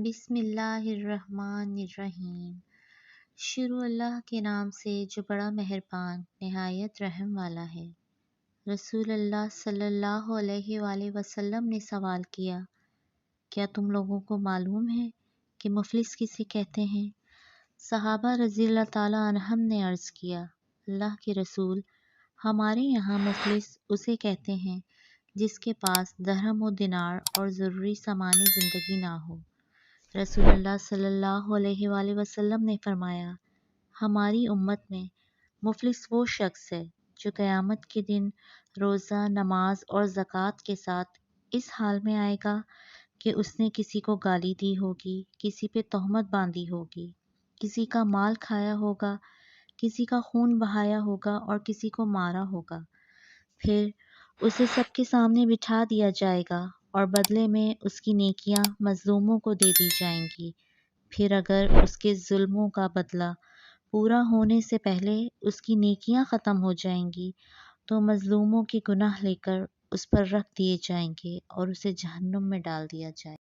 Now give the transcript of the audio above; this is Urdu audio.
بسم اللہ الرحمن الرحیم۔ شروع اللہ کے نام سے جو بڑا مہربان نہایت رحم والا ہے۔ رسول اللہ صلی اللہ علیہ وآلہ وسلم نے سوال کیا، کیا تم لوگوں کو معلوم ہے کہ مفلس کسے کہتے ہیں؟ صحابہ رضی اللہ تعالیٰ عنہم نے عرض کیا، اللہ کے رسول، ہمارے یہاں مفلس اسے کہتے ہیں جس کے پاس درہم و دینار اور ضروری سامان زندگی نہ ہو۔ رسول اللہ صلی اللہ علیہ وآلہ وسلم نے فرمایا، ہماری امت میں مفلس وہ شخص ہے جو قیامت کے دن روزہ، نماز اور زکوٰۃ کے ساتھ اس حال میں آئے گا کہ اس نے کسی کو گالی دی ہوگی، کسی پہ تہمت باندھی ہوگی، کسی کا مال کھایا ہوگا، کسی کا خون بہایا ہوگا اور کسی کو مارا ہوگا۔ پھر اسے سب کے سامنے بٹھا دیا جائے گا اور بدلے میں اس کی نیکیاں مظلوموں کو دے دی جائیں گی۔ پھر اگر اس کے ظلموں کا بدلہ پورا ہونے سے پہلے اس کی نیکیاں ختم ہو جائیں گی تو مظلوموں کے گناہ لے کر اس پر رکھ دیے جائیں گے اور اسے جہنم میں ڈال دیا جائے گا۔